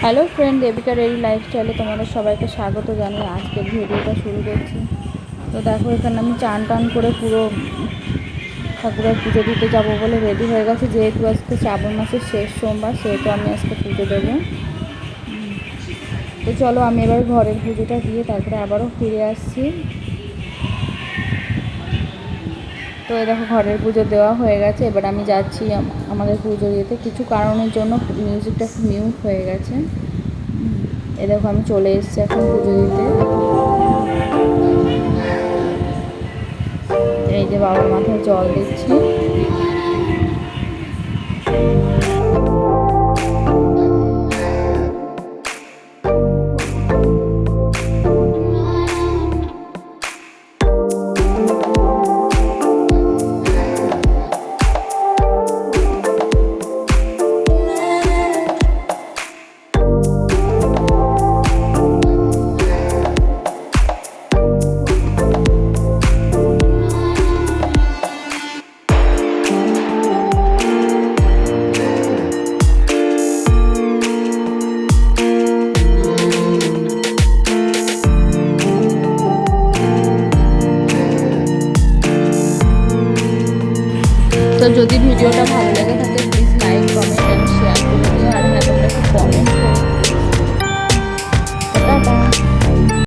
Hello friend, Devika daily লাইফস্টাইলে তোমাদের সবাইকে স্বাগত জানিয়ে আজকের ভিডিওটা শুরু করছি। তো দেখো, এখানে আমি চান টান করে পুরো ঠাকুরের পুজো দিতে যাব বলে রেডি হয়ে গেছে। যেহেতু আজকে শ্রাবণ মাসের শেষ সোমবার, সেহেতু আমি আজকে পুজো দেবো। তো চলো, আমি এবার ঘরের পুজোটা দিয়ে তারপরে আবারও ফিরে আসছি। তো এই দেখো, ঘরের পুজো দেওয়া হয়ে গেছে। এবার আমি যাচ্ছি আমাদের পুজো দিতে। কিছু কারণের জন্য মিউজিকটা একটু মিউট হয়ে গেছে। এই দেখো, আমি চলে এসেছি এখন পুজো দিতে। এই যে বাবার মাথায় জল দিচ্ছি। তো যদি ভিডিওটা ভালো লেগে থাকে, please like, comment and share করে দিও। আর হ্যাঁ, তোমরা একটু কমেন্ট